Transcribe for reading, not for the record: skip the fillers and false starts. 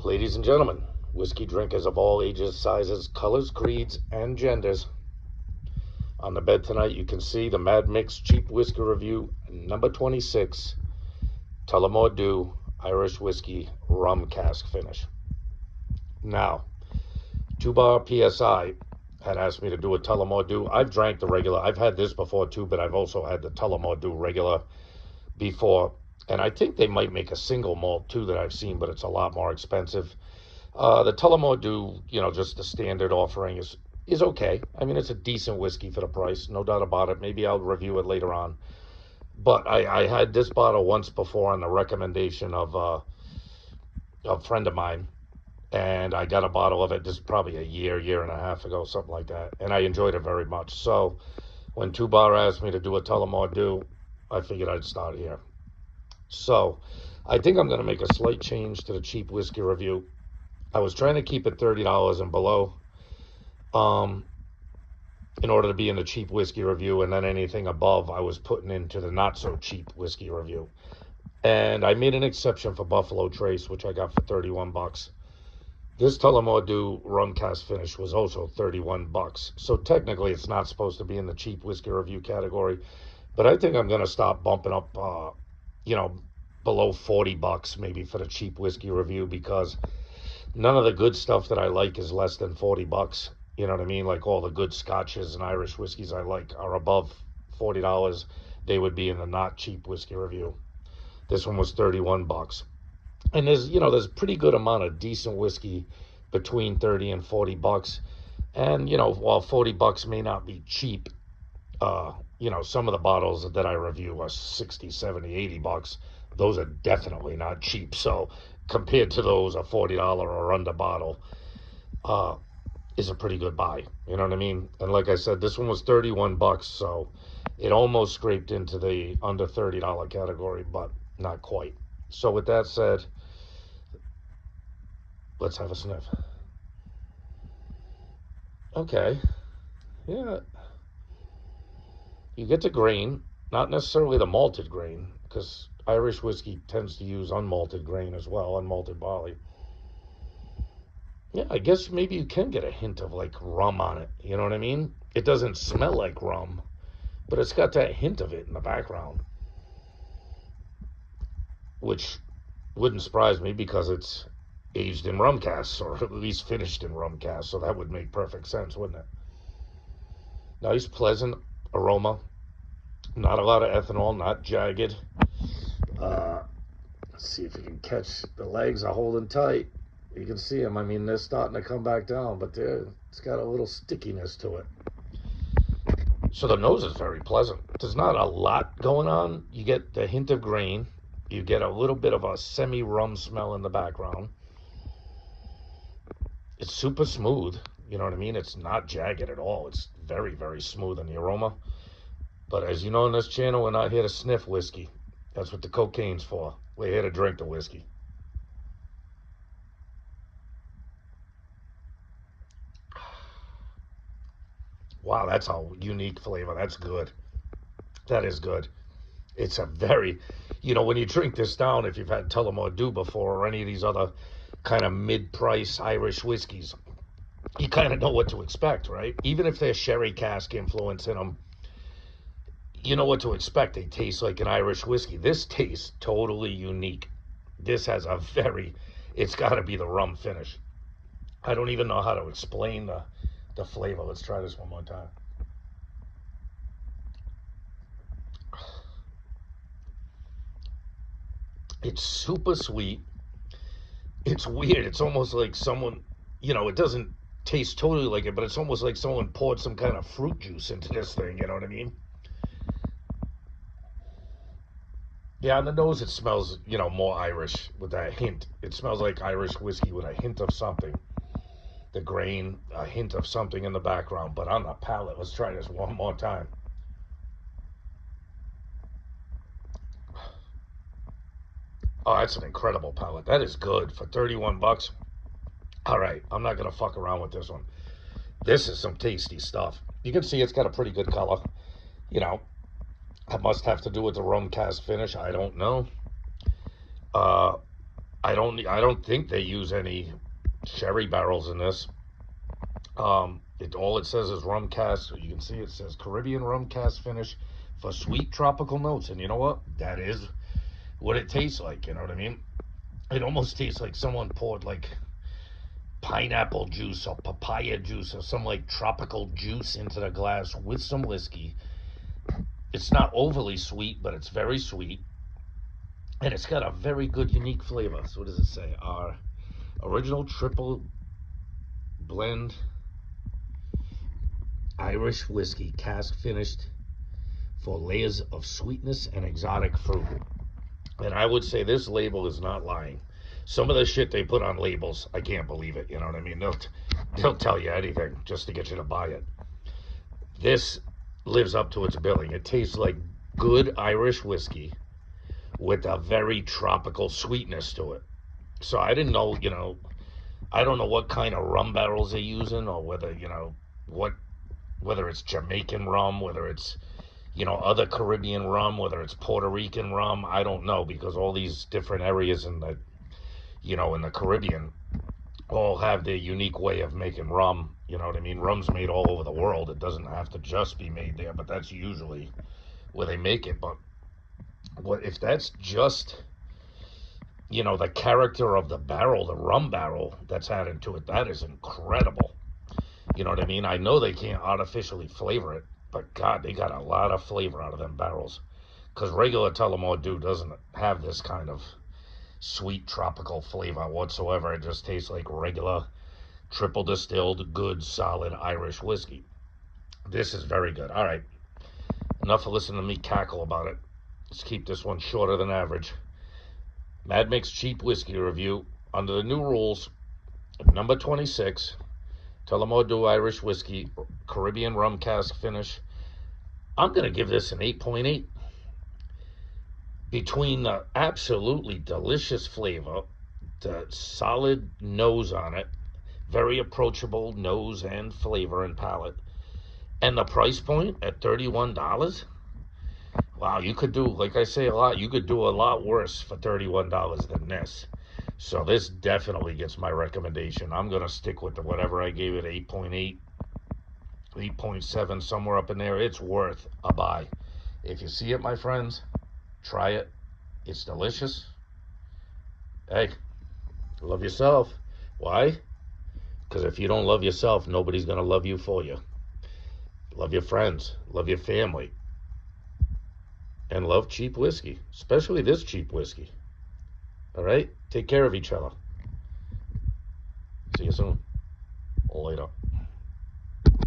Ladies and gentlemen, whiskey drinkers of all ages, sizes, colors, creeds, and genders, on the bed tonight you can see the Micks Cheap Whiskey Review number 26, Tullamore DEW Irish Whiskey Rum Cask Finish. Now, 2 Bar PSI had asked me to do a Tullamore DEW. I've drank the regular. I've had this before too, but I've also had the Tullamore DEW regular before. And I think they might make a single malt too that I've seen, but it's a lot more expensive. The Tullamore DEW, just the standard offering is okay. I mean, it's a decent whiskey for the price, no doubt about it. Maybe I'll review it later on. But I had this bottle once before on the recommendation of a friend of mine, and I got a bottle of it. This is probably a year and a half ago, something like that, and I enjoyed it very much. So when 2 Bar asked me to do a Tullamore DEW, I figured I'd start here. So I think I'm going to make a slight change to the cheap whiskey review. I was trying to keep it $30 and below in order to be in the cheap whiskey review, and then anything above I was putting into the not so cheap whiskey review. And I made an exception for Buffalo Trace, which I got for 31 bucks. This Tullamore DEW rum cask finish was also 31 bucks. So technically it's not supposed to be in the cheap whiskey review category, but I think I'm going to stop bumping up below 40 bucks maybe for the cheap whiskey review, because none of the good stuff that I like is less than 40 bucks. You know what I mean? Like all the good scotches and Irish whiskeys I like are above $40. They would be in the not cheap whiskey review. This one was 31 bucks. And there's a pretty good amount of decent whiskey between 30 and 40 bucks. And, while 40 bucks may not be cheap, some of the bottles that I review are 60, 70, 80 bucks. Those are definitely not cheap. So compared to those, a $40 or under bottle is a pretty good buy. You know what I mean? And like I said, this one was 31 bucks. So it almost scraped into the under $30 category, but not quite. So with that said, let's have a sniff. Okay. Yeah. You get the grain, not necessarily the malted grain, because Irish whiskey tends to use unmalted grain as well, unmalted barley. Yeah, I guess maybe you can get a hint of like rum on it. You know what I mean? It doesn't smell like rum, but it's got that hint of it in the background, which wouldn't surprise me because it's aged in rum casks, or at least finished in rum casks, so that would make perfect sense, wouldn't it? Nice, pleasant aroma. Not a lot of ethanol, not jagged. Let's see if you can catch the legs are holding tight. You can see them. I mean, they're starting to come back down, but it's got a little stickiness to it. So the nose is very pleasant. There's not a lot going on. You get the hint of grain. You get a little bit of a semi-rum smell in the background. It's super smooth. You know what I mean? It's not jagged at all. It's very, very smooth in the aroma. But as you know on this channel, we're not here to sniff whiskey. That's what the cocaine's for. We're here to drink the whiskey. Wow, that's a unique flavor. That's good. That is good. It's a very, when you drink this down, if you've had Tullamore DEW before or any of these other kind of mid-price Irish whiskeys, you kind of know what to expect, right? Even if there's sherry cask influence in them, you know what to expect. They taste like an Irish whiskey. This tastes totally unique. This has it's got to be the rum finish. I don't even know how to explain the flavor. Let's try this one more time. It's super sweet. It's weird. It's almost like someone, it doesn't taste totally like it, but it's almost like someone poured some kind of fruit juice into this thing. You know what I mean? Yeah, on the nose it smells, more Irish with that hint. It smells like Irish whiskey with a hint of something. The grain, a hint of something in the background. But on the palate, let's try this one more time. Oh, that's an incredible palate. That is good for 31 bucks. All right, I'm not going to fuck around with this one. This is some tasty stuff. You can see it's got a pretty good color. That must have to do with the rum cask finish. I don't know. I don't think they use any sherry barrels in this. All it says is rum cask. You can see it says Caribbean rum cask finish for sweet tropical notes. And you know what? That is what it tastes like. You know what I mean? It almost tastes like someone poured like pineapple juice or papaya juice or some like tropical juice into the glass with some whiskey. It's not overly sweet, but it's very sweet. And it's got a very good, unique flavor. So, what does it say? Our original triple blend Irish whiskey, cask finished for layers of sweetness and exotic fruit. And I would say this label is not lying. Some of the shit they put on labels, I can't believe it. You know what I mean? They'll tell you anything just to get you to buy it. This lives up to its billing. It tastes like good Irish whiskey with a very tropical sweetness to it. So I didn't know, I don't know what kind of rum barrels they're using, or whether, whether it's Jamaican rum, whether it's, other Caribbean rum, whether it's Puerto Rican rum. I don't know, because all these different areas in the, in the Caribbean all have their unique way of making rum. You know what I mean? Rum's made all over the world. It doesn't have to just be made there, but that's usually where they make it. But what if that's just, the character of the barrel, the rum barrel that's added to it? That is incredible. You know what I mean? I know they can't artificially flavor it, but God, they got a lot of flavor out of them barrels. Because regular Tullamore DEW doesn't have this kind of sweet tropical flavor whatsoever. It just tastes like regular triple distilled, good, solid Irish whiskey. This is very good. All right, enough of listening to me cackle about it. Let's keep this one shorter than average. Mad Mix cheap whiskey review under the new rules. Number 26, Tullamore DEW Irish whiskey, Caribbean rum cask finish. I'm going to give this an 8.8. Between the absolutely delicious flavor, the solid nose on it, very approachable nose and flavor and palate, and the price point at $31, wow, you could do, like I say a lot, you could do a lot worse for $31 than this. So this definitely gets my recommendation. I'm going to stick with whatever I gave it, 8.8, 8.7, somewhere up in there. It's worth a buy. If you see it, my friends, try it. It's delicious. Hey, love yourself. Why? Because if you don't love yourself, nobody's going to love you for you. Love your friends. Love your family. And love cheap whiskey, especially this cheap whiskey. All right? Take care of each other. See you soon. Later.